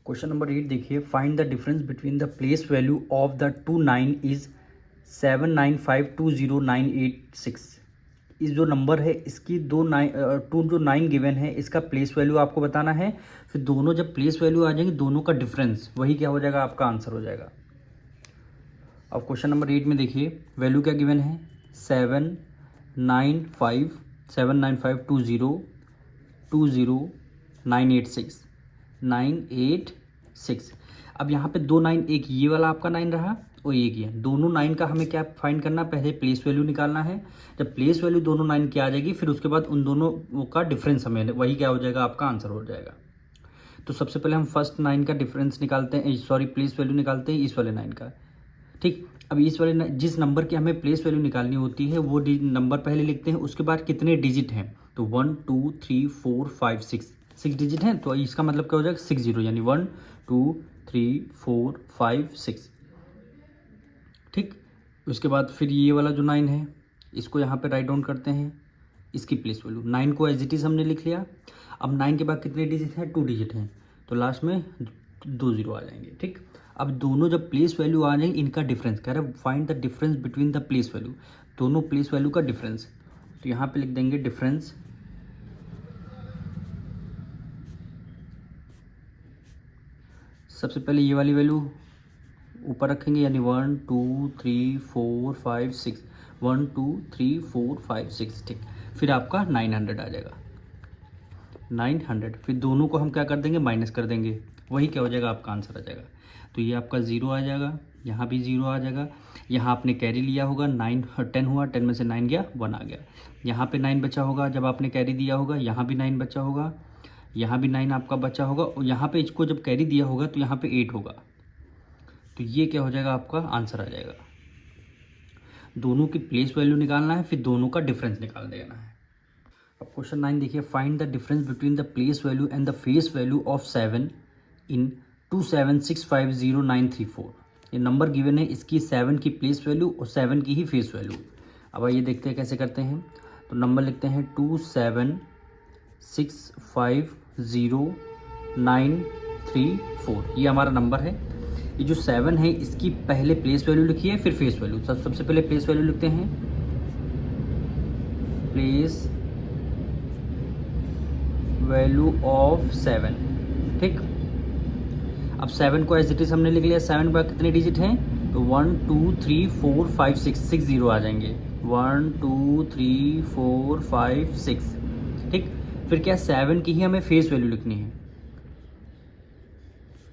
Question number 8 देखिए, find the difference between the place value of the 29 is 7952096। इस जो number है इसकी टू जो 9 गिवन है, इसका प्लेस वैल्यू आपको बताना है। फिर दोनों जब प्लेस वैल्यू आ जाएंगे, दोनों का डिफरेंस वही क्या हो जाएगा, आपका आंसर हो जाएगा। अब क्वेश्चन नंबर 8 में देखिए, वैल्यू क्या गिवन है, 795 अब यहाँ पे दो 9, एक ये वाला आपका 9 रहा और एक ये, दोनों 9 का हमें क्या फाइंड करना, पहले प्लेस वैल्यू निकालना है। जब प्लेस वैल्यू दोनों 9 की आ जाएगी, फिर उसके बाद उन दोनों का डिफरेंस हमें वही क्या हो जाएगा, आपका आंसर हो जाएगा। तो सबसे पहले हम फर्स्ट 9 का डिफरेंस निकालते हैं, सॉरी प्लेस वैल्यू निकालते हैं इस वाले 9 का। ठीक, अब इस वाले जिस नंबर की हमें प्लेस वैल्यू निकालनी होती है वो नंबर पहले लिखते हैं, उसके बाद कितने डिजिट हैं, तो 1 2 3 4 5 6 डिजिट हैं, तो इसका मतलब क्या हो जाएगा 60, यानी 1 2 3 4 5 6। ठीक, उसके बाद फिर ये वाला जो 9 है इसको यहाँ पे राइट डाउन करते हैं, इसकी प्लेस वैल्यू 9 को एज इट इज हमने लिख लिया। अब 9 के बाद कितने डिजिट हैं, 2 डिजिट हैं, तो लास्ट में 2 0 आ जाएंगे। ठीक, अब दोनों जब प्लेस वैल्यू आ जाएंगे, इनका डिफरेंस कह रहा है find the difference between the place value, दोनों प्लेस वैल्यू का डिफरेंस। तो यहाँ पे लिख देंगे डिफरेंस सबसे पहले ये वाली वैल्यू ऊपर रखेंगे, यानी 1 2 3 4 5 6, 1 2 3 4 5 6। ठीक, फिर आपका 900 आ जाएगा, 900। फिर दोनों को हम क्या कर देंगे, माइनस कर देंगे, वही क्या हो जाएगा, आपका आंसर आ जाएगा। तो ये आपका 0 आ जाएगा, यहाँ भी 0 आ जाएगा। यहाँ आपने कैरी लिया होगा, 9 10 हुआ, 10 में से 9 गया, 1 आ गया। यहाँ पे 9 बचा होगा, जब आपने कैरी दिया होगा, यहाँ भी 9 बचा होगा, यहाँ भी 9 आपका बचा होगा, और यहाँ पे इसको जब कैरी दिया होगा तो यहाँ पे 8 होगा। तो ये क्या हो जाएगा, आपका आंसर आ जाएगा। दोनों की प्लेस वैल्यू निकालना है, फिर दोनों का डिफरेंस निकाल देना है। अब क्वेश्चन 9 देखिए, find the difference between the place value and the face value of 7 इन 27650,934। ये नंबर गिवन है, इसकी 7 की प्लेस वैल्यू और 7 की ही फेस वैल्यू। अब आइए देखते हैं कैसे करते हैं। तो नंबर लिखते हैं 27650,934, ये हमारा नंबर है। ये जो 7 है इसकी पहले प्लेस वैल्यू लिखिए, फिर फेस वैल्यू। सबसे पहले प्लेस वैल्यू लिखते हैं, प्लेस वैल्यू ऑफ 7। ठीक, अब 7 को एज इट इज हमने लिख लिया। 7 के बाद कितने डिजिट हैं, तो 1 2 3 4 5 6 0 आ जाएंगे, 1 2 3 4 5 6। ठीक, फिर क्या 7 की ही हमें फेस वैल्यू लिखनी है,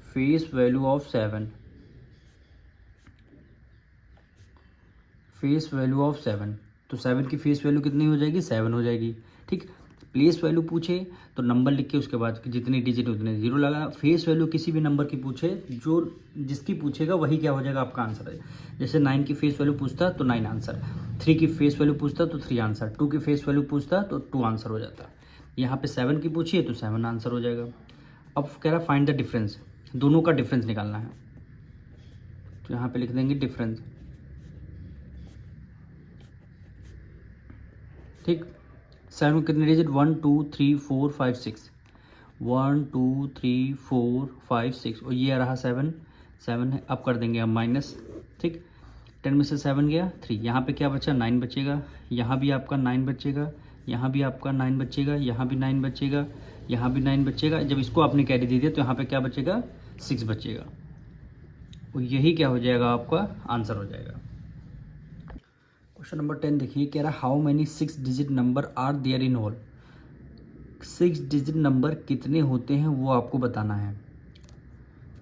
face value of 7, face value of 7। तो 7 की फेस वैल्यू कितनी हो जाएगी, 7 हो जाएगी। ठीक, प्लेस वैल्यू पूछे तो नंबर लिख के उसके बाद जितनी डिजिट उतने 0 लगा। फेस वैल्यू किसी भी नंबर की पूछे, जो जिसकी पूछेगा वही क्या हो जाएगा, आपका आंसर है। जैसे 9 की फेस वैल्यू पूछता तो 9 आंसर, 3 की फेस वैल्यू पूछता तो 3 आंसर, 2 की फेस वैल्यू पूछता तो 2 आंसर हो जाता। यहाँ पे 7 की पूछिए तो 7 आंसर हो जाएगा। अब कह रहा फाइंड द डिफरेंस, दोनों का डिफरेंस निकालना है। तो यहाँ पे लिख देंगे डिफरेंस। ठीक, 7 में कितने डिजिट, 1 2 3 4 5 6, 1 2 3 4 5 6, और ये आ रहा 7 है। अब कर देंगे हम माइनस। ठीक, 10 में से 7 गया, 3, यहाँ पे क्या बचा, 9 बचेगा, यहाँ भी आपका 9 बचेगा, यहाँ भी आपका 9 बचेगा, यहाँ भी 9 बचेगा, यहाँ भी 9 बचेगा। जब इसको आपने कैरी दे दिया तो यहाँ पे क्या बचेगा, 6 बचेगा, और यही क्या हो जाएगा, आपका आंसर हो जाएगा। क्वेश्चन नंबर 10 देखिए, कह रहा how many 6 digit number are there in all. 6 digit number कितने होते हैं वो आपको बताना है।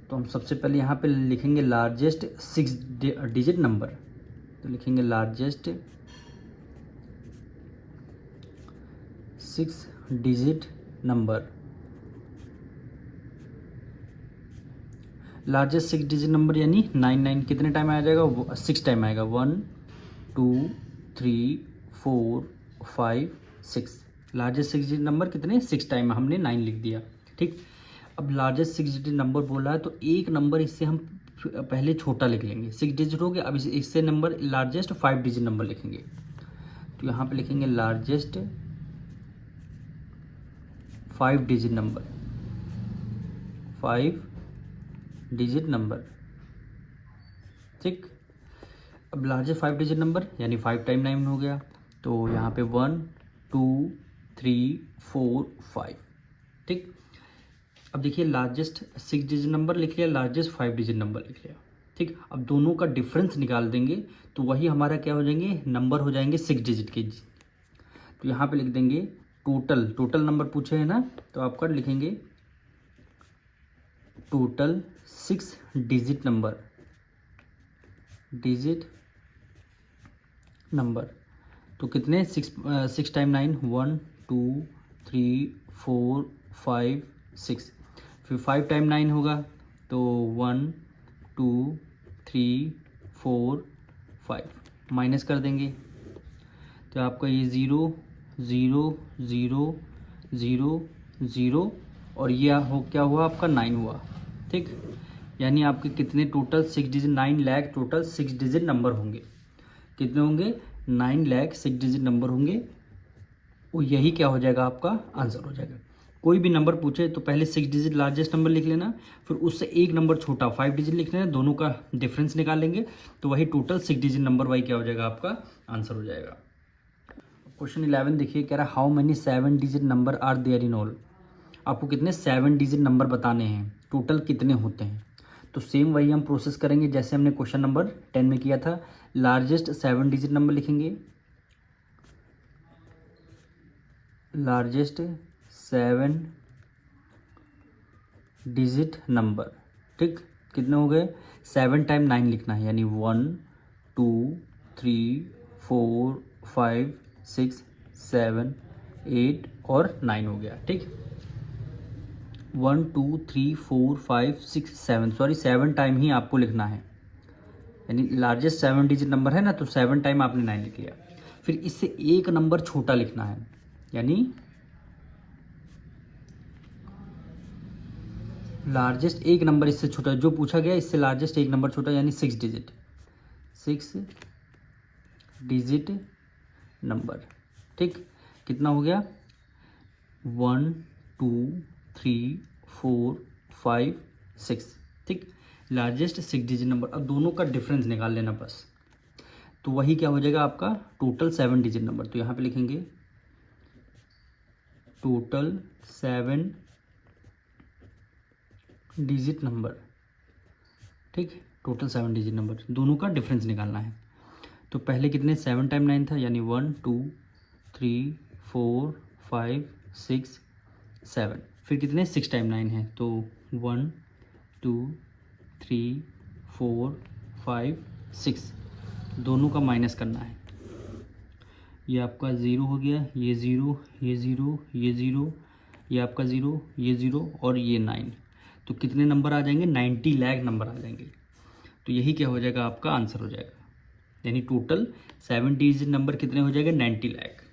तो हम सबसे पहले यहाँ पे लिखेंगे लार्जेस्ट 6 डिजिट नंबर। तो लिखेंगे largest 6 digit number. Largest 6 digit number यानी 99 कितने टाइम आ जाएगा, 6 टाइम आएगा, 1 2 3 4 5 6। लार्जेस्ट 6 डिजिट नंबर कितने, 6 टाइम, हमने 9 लिख दिया। ठीक, अब लार्जेस्ट 6 डिजिट नंबर बोला है तो एक नंबर इससे हम पहले छोटा लिख लेंगे, 6 डिजिट हो गया। अब इससे नंबर लार्जेस्ट 5 डिजिट नंबर लिखेंगे। तो यहाँ पे लिखेंगे largest 5 digit number, 5 digit number, ठीक। अब लार्जेस्ट 5 डिजिट नंबर यानी 5 टाइम 9 हो गया, तो यहाँ पे 1 2 3 4 5, ठीक। अब देखिए लार्जेस्ट 6 डिजिट नंबर लिख लिया, लार्जेस्ट 5 डिजिट नंबर लिख लिया, ठीक। अब दोनों का डिफरेंस निकाल देंगे तो वही हमारा क्या हो जाएंगे, नंबर हो जाएंगे 6 डिजिट के। तो यहाँ पे लिख देंगे टोटल नंबर पूछे हैं ना, तो आपका लिखेंगे टोटल 6 डिजिट नंबर। तो कितने, 6 टाइम 9, 1 2 3 4 5 6, फिर 5 टाइम 9 होगा तो 1 2 3 4 5, माइनस कर देंगे तो आपका ये 0 0 0 0 0 और ये क्या हुआ आपका 9 हुआ, ठीक। यानी आपके कितने total 6 digit 9 lakh total 6 digit number होंगे। कितने होंगे, 9 लाख 6 डिजिट नंबर होंगे। वो यही क्या हो जाएगा, आपका आंसर हो जाएगा। कोई भी नंबर पूछे तो पहले 6 डिजिट लार्जेस्ट नंबर लिख लेना, फिर उससे एक नंबर छोटा 5 डिजिट लिख लेना, दोनों का डिफरेंस निकाल लेंगे तो वही टोटल 6 डिजिट नंबर वही क्या हो जाएगा, आपका आंसर हो जाएगा। क्वेश्चन 11 देखिए, कह रहा है how many 7 digit number are there in all. आपको कितने 7 डिजिट नंबर बताने हैं, टोटल कितने होते हैं। तो सेम वही हम प्रोसेस करेंगे जैसे हमने क्वेश्चन नंबर 10 में किया था। लार्जेस्ट 7 डिजिट नंबर लिखेंगे, लार्जेस्ट 7 डिजिट नंबर, ठीक। कितने हो गए, 7 टाइम 9 लिखना है, यानी 1 2 3 4 5 6 7 8 और 9 हो गया, ठीक। 1 2 3 4 5 6 7, सॉरी 7 टाइम ही आपको लिखना है, यानी लार्जेस्ट 7 डिजिट नंबर है ना, तो 7 टाइम आपने 9 लिख लिया। फिर इससे एक नंबर छोटा लिखना है, यानी लार्जेस्ट एक नंबर इससे छोटा, जो पूछा गया इससे लार्जेस्ट एक नंबर छोटा, यानी 6 डिजिट नंबर, ठीक। कितना हो गया, 1 2 3 4 5 6, ठीक। Largest 6 digit number. अब दोनों का डिफरेंस निकाल लेना बस, तो वही क्या हो जाएगा आपका टोटल 7 डिजिट नंबर। तो यहाँ पे लिखेंगे टोटल 7 डिजिट नंबर, ठीक। टोटल 7 डिजिट नंबर, दोनों का डिफरेंस निकालना है। तो पहले कितने, 7 टाइम 9 था, यानी 1 2 3 4 5 6 7, फिर कितने 6 टाइम 9 है, तो 1 2 3 4 5 6, दोनों का माइनस करना है। ये आपका 0 हो गया, ये 0 ये 0 ये 0, ये आपका 0 ये 0 और ये 9, तो कितने नंबर आ जाएंगे, 90 लाख नंबर आ जाएंगे। तो यही क्या हो जाएगा, आपका आंसर हो जाएगा, यानी टोटल 7 डिजिट नंबर कितने हो जाएंगे, 90 लाख।